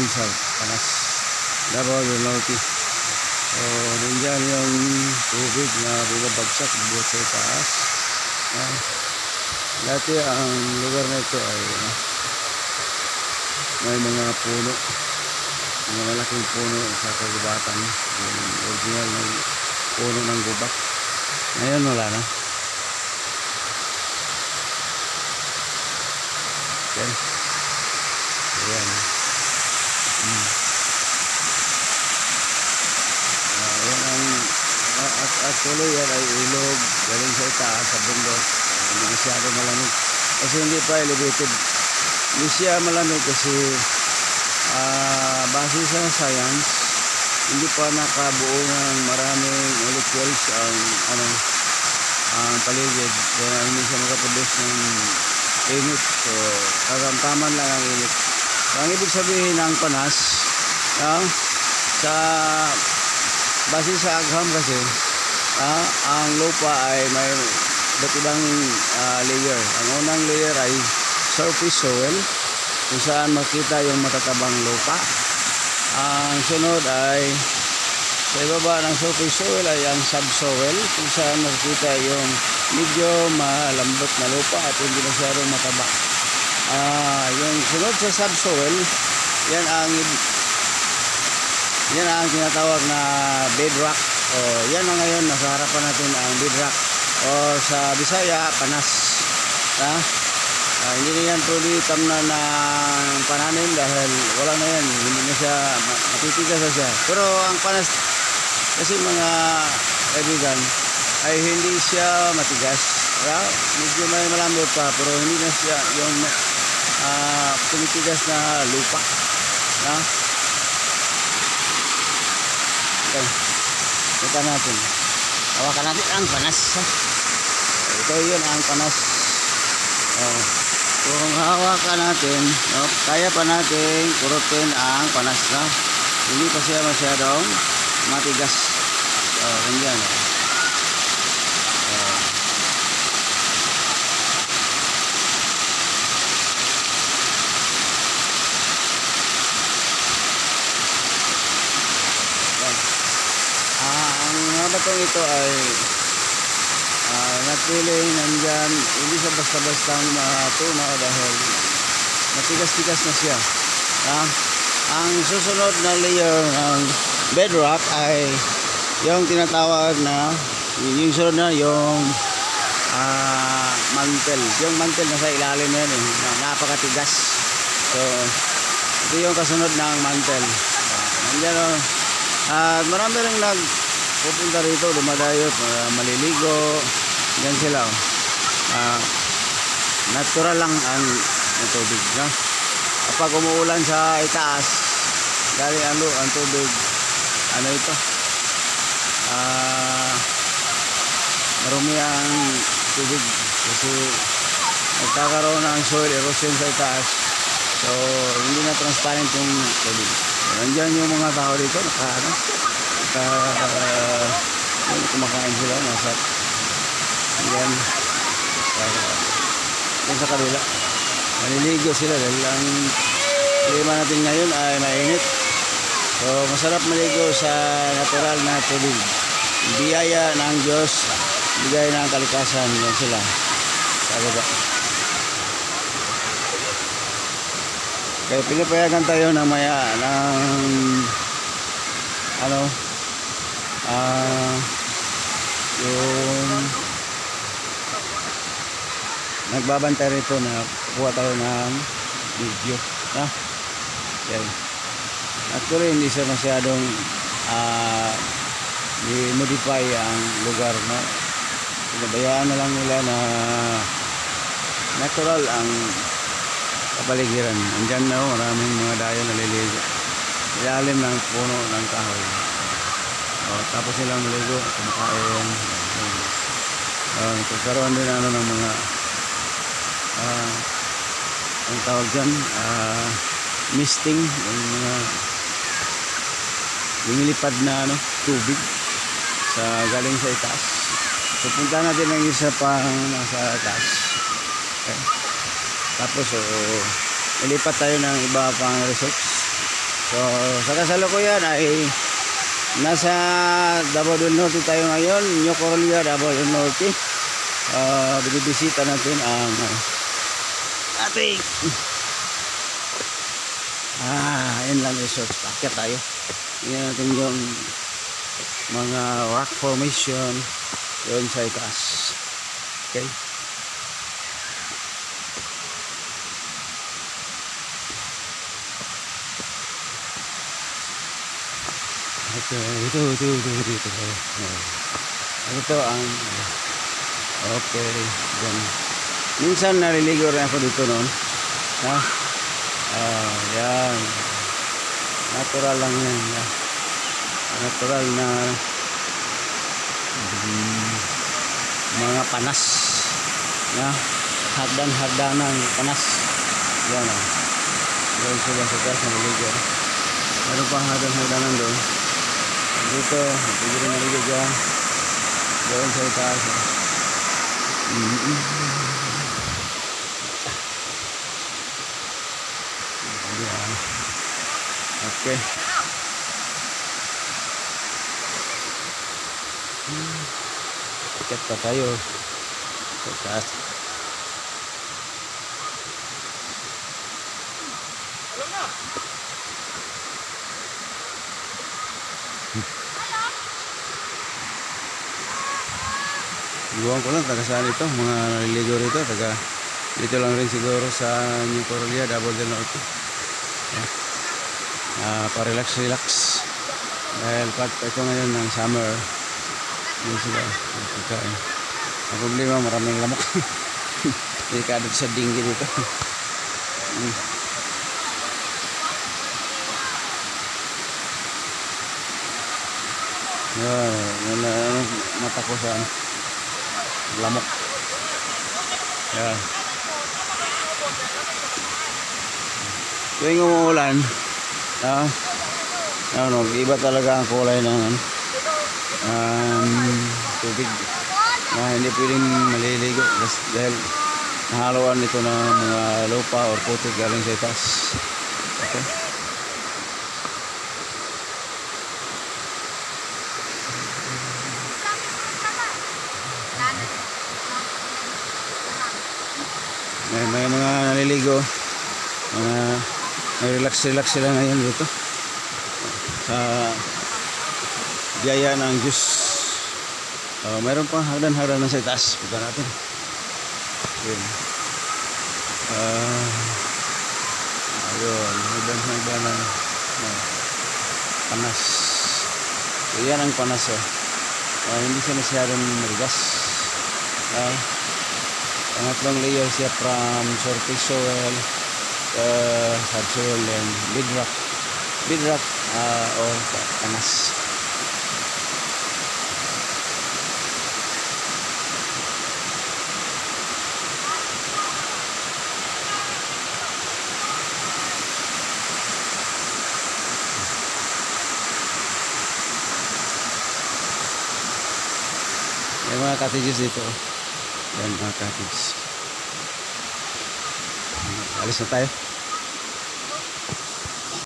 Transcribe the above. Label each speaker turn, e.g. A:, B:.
A: sa Panas, Davao del Norte. So nandiyan yung tubig na bumabagsak buhat sa taas. Dati ang lugar na ito ay may mga puno, mga malaking puno sa kagubatan, yung original na puno ng gubak. Ngayon wala na. Okay. Ayan. Ayan ang actually yan ay ilog galing sa itaas sa bundok. Hindi masyado malamig kasi hindi pa elevated. Hindi siya malamig kasi base sa science, hindi pa nakabuo ng maraming molecules ang paligid, kaya hindi siya makaproduce ng init. So katamtaman lang ang init. So, ang ibig sabihin ng Panas, sa base sa agham kasi ang lupa ay may iba't ibang layer. Ang unang layer ay surface soil, kung saan makita yung matatabang lupa. Ang sunod ay sa ibaba ng surface soil ay ang subsoil, kung saan makikita yung medyo malambot na lupa at hindi masyadong mataba. Yung sunod sa subsoil, yan ang tinatawag na bedrock. Yan na ngayon, nasa harapan natin ang bedrock, o sa Bisaya, Panas. Hindi na yan pwede tamna ng pananim dahil wala na yan, hindi na siya, matitigas na siya. Pero ang Panas kasi mga kaibigan ay hindi siya matigas, medyo may malambot pa, pero hindi na siya yung tumitigas na lupa. Okay. Kita natin, hawakan natin ang Panas. Ito yun ang Panas. Kung hawakan natin, kaya pa natin kurutin ang Panas na hindi pa siya masyadong matigas. Ganyan. Ang batong ito ay napiling nandyan, hindi siya basta-bastang matunaw dahil matigas-tigas na siya. Ang susunod na layer ng bedrock ay yung tinatawag na yung sunod na yung mantle. Yung mantle nasa ilalim na yun, napakatigas. So ito yung kasunod ng mantle. Nandyan marami rin pupunta rito, dumadayot, maliligo, yan sila. Natural lang ang tubig. Kapag umuulan sa itaas, galing ang tubig, ito, marumi ang tubig kasi nagkakaroon ng soil erosion sa itaas. So hindi na transparent yung tubig. Nandiyan yung mga tao dito, kumakain sila, nasa yan sa kabila, maliligo sila dahil ang klima natin ngayon ay mainit. So masarap maligo sa natural na tubig, biyaya ng Diyos, bigay ng kalikasan. Yan sila sa baba. Kaya pinapayagan tayo ng maya ng yung nagbabantay rito na kuha tayo ng video. Yan. Actually hindi siya masyadong i-modify ang lugar, pinabayaan na lang nila na natural ang kapaligiran. Andyan maraming mga dayo naliligo ilalim ng puno ng kahoy. Tapos silang maligo, kumakain. Nagkaroon din ng mga ang tawag dyan, misting, yung mga lumilipad na tubig galing sa itaas. So punta natin ang isa pang nasa itaas. Okay. Tapos ilipat tayo ng iba pang resorts. So sa kasalukuyan ay nasa Davao del Norte tayo ngayon, New Corlia, Davao del Norte. Bibisita natin ang ating inland resort. Akyat tayo. Tingnan natin yung mga rock formation doon sa itaas. Okay. Ito ang okay. Minsan naliligo rin ako dito noon. Yan. Natural lang yan. Natural na mga panas. Hagdan-hagdanan panas. Yan. Doon sila sa taas naliligo. Meron pang hagdan-hagdanan doon. Dito, pwede rin naliligo dyan. Doon sa taas. Yan. Okay. Ikat pa tayo sa taas. Iwan ko lang taga saan ito, mga naliligo rito, taga dito lang rin siguro sa New Corlia, Davao del Norte. Pa-relax dahil part ito ngayon ng summer. Hindi sila magkakain. Ang problema, maraming lamok. Hindi ka sa dinggi dito. Mata ko sa lamok. Tuwing umuulan, iba talaga ang kulay ng tubig. Hindi pwedeng maliligo dahil nahaluan nito ng mga lupa or putik galing sa itaas. Okay. May mga naliligo, relax sila ngayon dito sa biyaya ng Diyos. Mayroon pang hagdan-hagdan na sa itaas. Punta natin. Ayun, hagdan-hagdan na panas. So, yan ang panas. Hindi siya masyadong marigas. Pangatlong layer siya from surface soil, subsoil, and bedrock or panas. May mga cottages dito. Yan mga cottage. Alis na tayo.